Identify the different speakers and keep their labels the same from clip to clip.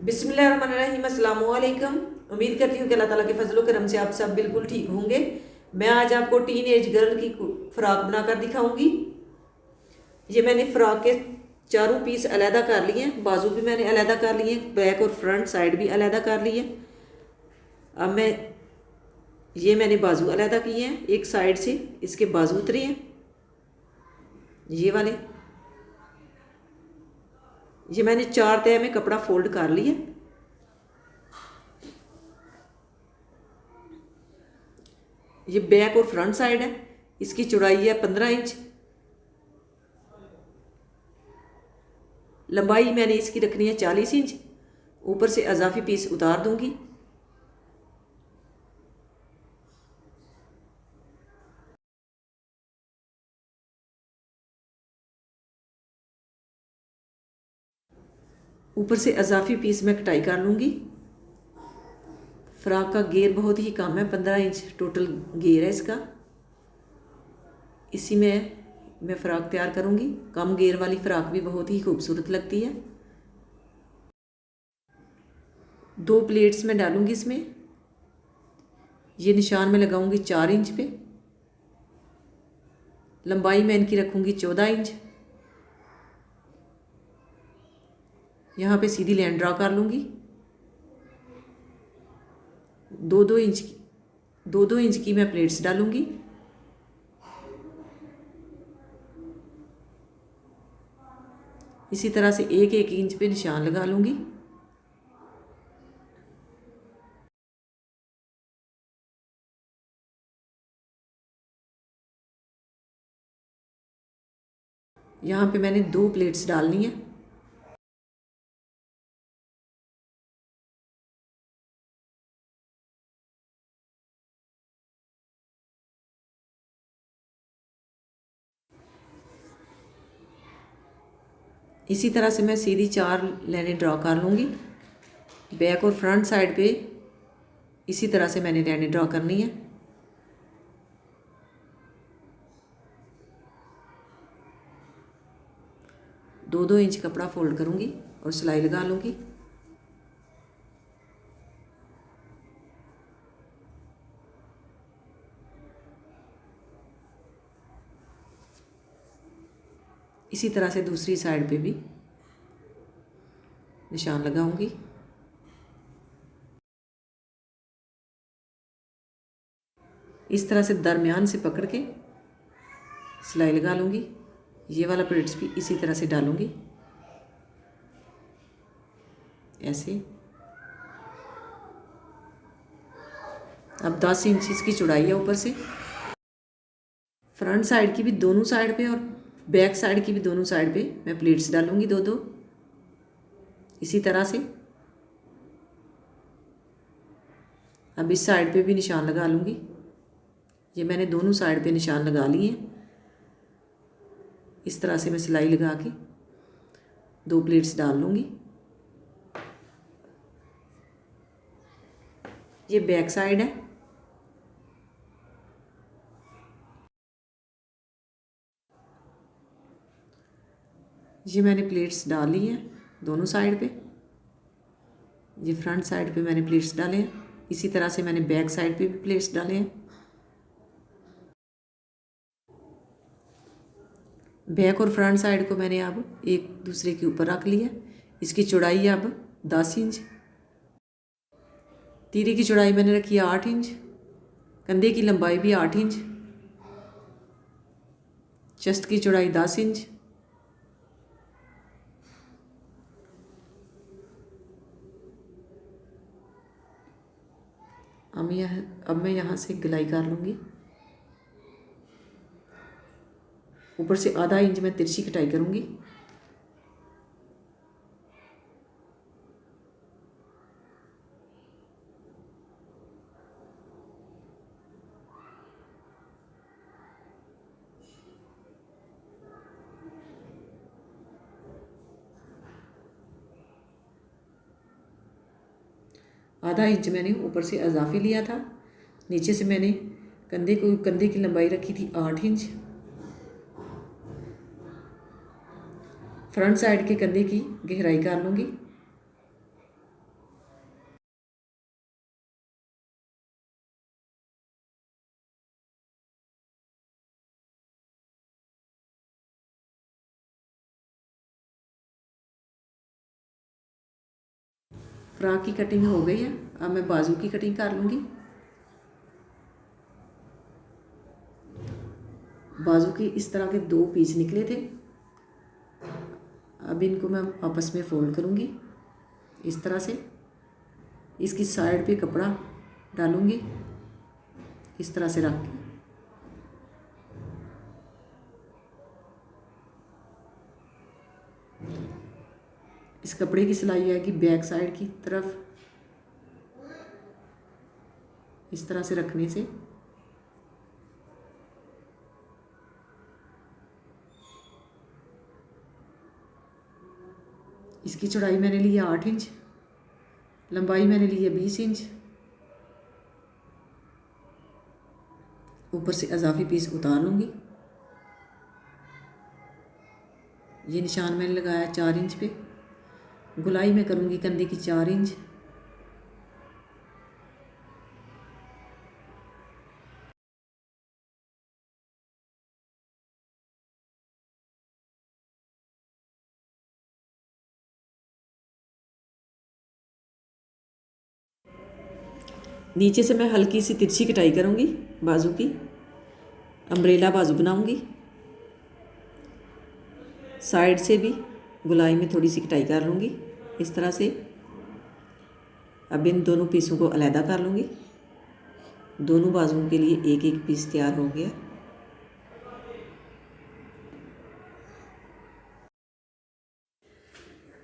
Speaker 1: बिस्मिल्लाहिर्रहमानिर्रहीम, अस्सलाम वालेकुम। उम्मीद करती हूँ कि अल्लाह ताला के फजलो करम से आप सब बिल्कुल ठीक होंगे। मैं आज आपको टीन एज गर्ल की फ़्रॉक बनाकर दिखाऊंगी। ये मैंने फ़्रॉक के चारों पीस अलहदा कर लिए हैं, बाजू भी मैंने अलहदा कर लिए हैं, बैक और फ्रंट साइड भी अलहदा कर लिए। अब मैंने बाजू अलहदा किए हैं, एक साइड से इसके बाजू उतरे हैं ये वाले। ये मैंने 4 तह में कपड़ा फोल्ड कर लिया। ये बैक और फ्रंट साइड है, इसकी चौड़ाई है 15 इंच। लंबाई मैंने इसकी रखनी है 40 इंच। ऊपर से अजाफी पीस उतार दूंगी। ऊपर से अजाफी पीस मैं कटाई कर लूँगी। फ्रॉक का घेर बहुत ही कम है, 15 इंच टोटल घेर है इसका। इसी में मैं फ़्रॉक तैयार करूँगी। कम घेर वाली फ़्रॉक भी बहुत ही खूबसूरत लगती है। 2 प्लेट्स में डालूँगी इसमें। ये निशान में लगाऊँगी 4 इंच पे। लंबाई मैं इनकी रखूँगी 14 इंच। यहाँ पे सीधी लाइन ड्रा कर लूँगी। 2-2 इंच की मैं प्लेट्स डालूँगी। इसी तरह से 1-1 इंच पे निशान लगा लूँगी। यहाँ पे मैंने 2 प्लेट्स डालनी है। इसी तरह से मैं सीधी 4 लाइनें ड्रॉ कर लूँगी। बैक और फ्रंट साइड पे इसी तरह से मैंने लाइनें ड्रॉ करनी है। दो 2 इंच कपड़ा फोल्ड करूँगी और सिलाई लगा लूँगी। इसी तरह से दूसरी साइड पे भी निशान लगाऊंगी। इस तरह से दरमियान से पकड़ के सिलाई लगा लूँगी। ये वाला प्लेट्स भी इसी तरह से डालूँगी, ऐसे। अब 10 इंच इसकी चौड़ाई है ऊपर से। फ्रंट साइड की भी दोनों साइड पे और बैक साइड की भी दोनों साइड पे मैं प्लेट्स डालूँगी 2-2 इसी तरह से। अब इस साइड पे भी निशान लगा लूँगी। ये मैंने दोनों साइड पे निशान लगा लिए। इस तरह से मैं सिलाई लगा के 2 प्लेट्स डाल लूँगी। ये बैक साइड है। ये मैंने प्लेट्स डाली हैं दोनों साइड पे। ये फ्रंट साइड पे मैंने प्लेट्स डाले हैं। इसी तरह से मैंने बैक साइड पे भी प्लेट्स डाले हैं। बैक और फ्रंट साइड को मैंने अब एक दूसरे के ऊपर रख लिया। इसकी चौड़ाई है अब 10 इंच। तीरे की चौड़ाई मैंने रखी है 8 इंच। कंधे की लंबाई भी 8 इंच। चेस्ट की चौड़ाई 10 इंच। अब मैं यहाँ से गलाई कर लूँगी। ऊपर से आधा इंच मैं तिरछी कटाई करूँगी। आधा इंच मैंने ऊपर से अजाफी लिया था। नीचे से मैंने कंधे की लंबाई रखी थी 8 इंच। फ्रंट साइड के कंधे की गहराई कर लूँगी। फ्रॉक की कटिंग हो गई है। अब मैं बाजू की कटिंग कर लूँगी। बाजू के इस तरह के 2 पीस निकले थे। अब इनको मैं आपस में फोल्ड करूँगी इस तरह से। इसकी साइड पे कपड़ा डालूँगी इस तरह से रख के। इस कपड़े की सिलाई आएगी बैक साइड की तरफ, इस तरह से रखने से इसकी चौड़ाई मैंने ली है 8 इंच, लंबाई मैंने ली है 20 इंच। ऊपर से इजाफी पीस उतार लूँगी। ये निशान मैंने लगाया 4 इंच पे। गुलाई में करूँगी कंधे की 4 इंच। नीचे से मैं हल्की सी तिरछी कटाई करूँगी बाजू की, अम्ब्रेला बाजू बनाऊँगी। साइड से भी गुलाई में थोड़ी सी कटाई कर लूँगी इस तरह से। अब इन दोनों पीसों को अलहदा कर लूँगी। दोनों बाजुओं के लिए एक एक पीस तैयार हो गया।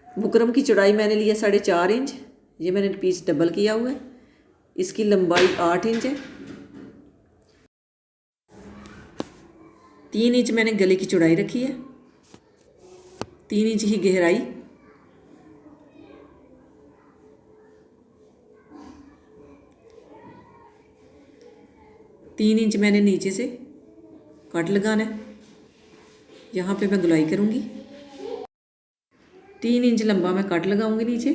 Speaker 1: बुकरम की चौड़ाई मैंने लिया 4.5 इंच। ये मैंने पीस डबल किया हुआ है। इसकी लंबाई 8 इंच है। 3 इंच मैंने गले की चौड़ाई रखी है, 3 इंच ही गहराई। तीन इंच मैंने नीचे से कट लगाना है। यहाँ पे मैं गुलाई करूँगी। 3 इंच लंबा मैं कट लगाऊंगी नीचे।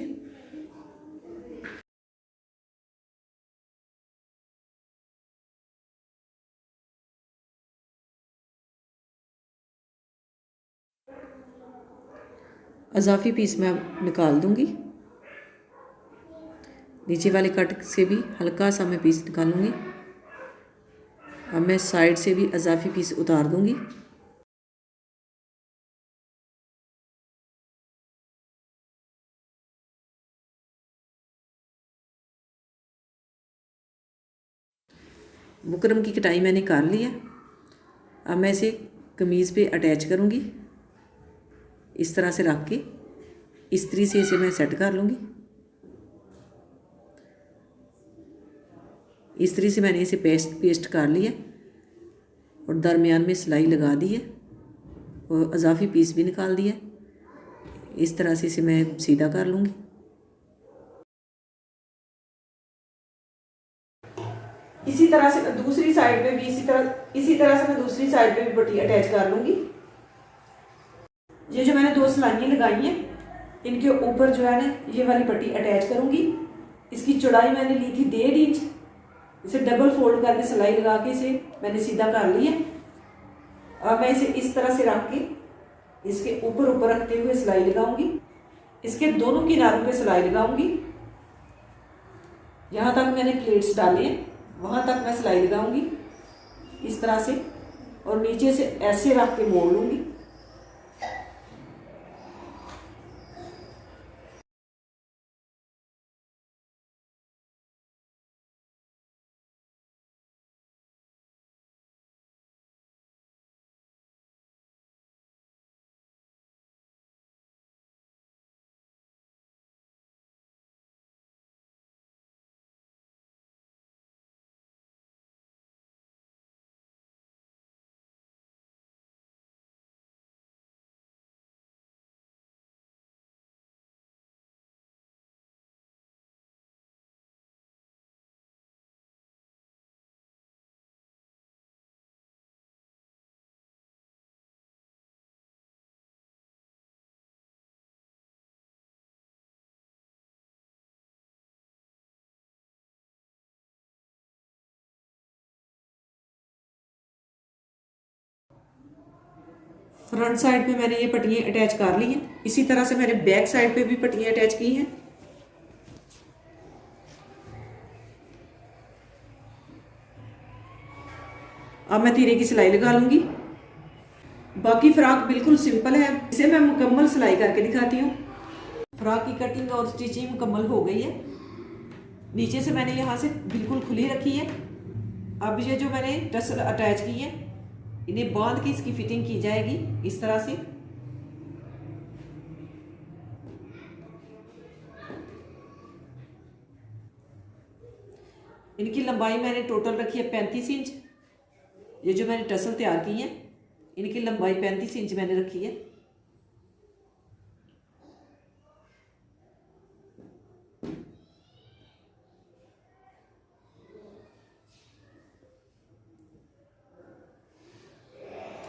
Speaker 1: अजाफी पीस मैं निकाल दूंगी। नीचे वाले कट से भी हल्का सा मैं पीस निकालूंगी। अब मैं साइड से भी अजाफी पीस उतार दूंगी। बुकरम की कटाई मैंने कर ली है। अब मैं इसे कमीज़ पे अटैच करूंगी इस तरह से रख के। इस्त्री से इसे मैं सेट कर लूँगी। इस्त्री से मैंने इसे पेस्ट कर लिया और दरमियान में सिलाई लगा दी है और अजाफी पीस भी निकाल दिया। इस तरह से इसे मैं सीधा कर लूँगी। इसी तरह से दूसरी साइड पे भी इसी तरह से मैं दूसरी साइड पे भी पट्टी अटैच कर लूँगी। ये जो मैंने 2 सिलाइयाँ लगाई हैं, इनके ऊपर जो है ना ये वाली पट्टी अटैच करूँगी। इसकी चौड़ाई मैंने ली थी 1.5 इंच। इसे डबल फोल्ड करके सिलाई लगा के इसे मैंने सीधा कर लिया। अब मैं इसे इस तरह से रख के इसके ऊपर रखते हुए सिलाई लगाऊंगी। इसके दोनों किनारों पे सिलाई लगाऊंगी। यहाँ तक मैंने प्लेट्स डाले हैं वहाँ तक मैं सिलाई लगाऊंगी इस तरह से, और नीचे से ऐसे रख के मोड़ लूँगी। फ्रंट साइड पे मैंने ये पट्टियाँ अटैच कर ली हैं। इसी तरह से मैंने बैक साइड पे भी पट्टियाँ अटैच की हैं। अब मैं तीरे की सिलाई लगा लूँगी। बाकी फ़्रॉक बिल्कुल सिंपल है, इसे मैं मुकम्मल सिलाई करके दिखाती हूँ। फ़्रॉक की कटिंग और स्टिचिंग मुकम्मल हो गई है। नीचे से मैंने यहाँ से बिल्कुल खुली रखी है। अब ये जो मैंने टसल अटैच की है, इन्हें बांध के इसकी फिटिंग की जाएगी इस तरह से। इनकी लंबाई मैंने टोटल रखी है 35 इंच। ये जो मैंने टसल तैयार की है, इनकी लंबाई 35 इंच मैंने रखी है।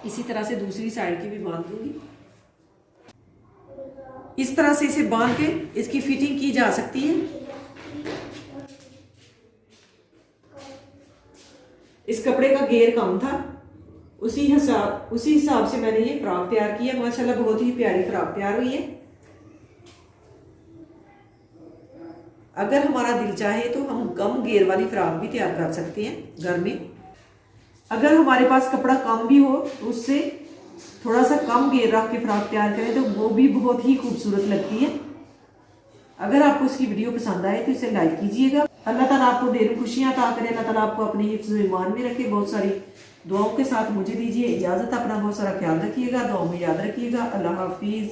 Speaker 1: इसी तरह से दूसरी साइड की भी बांध दूंगी। इस तरह से इसे बांध के इसकी फिटिंग की जा सकती है। इस कपड़े का घेर कम था, उसी हिसाब से मैंने ये फ्रॉक तैयार किया। माशाल्लाह बहुत ही प्यारी फ्रॉक तैयार हुई है। अगर हमारा दिल चाहे तो हम कम घेर वाली फ्रॉक भी तैयार कर सकते हैं घर में। अगर हमारे पास कपड़ा कम भी हो तो उससे थोड़ा सा कम घेर रख के फ्रॉक तैयार करें तो वो भी बहुत ही खूबसूरत लगती है। अगर आपको इसकी वीडियो पसंद आए तो इसे लाइक कीजिएगा। अल्लाह ताला आपको ढेर खुशियां अता करे। अल्लाह ताला आपको अपने हिफ्ज़ ईमान में रखे। बहुत सारी दुआओं के साथ मुझे दीजिए इजाज़त। अपना बहुत सारा ख्याल रखिएगा, दुआओं में याद रखिएगा। अल्लाह हाफिज़।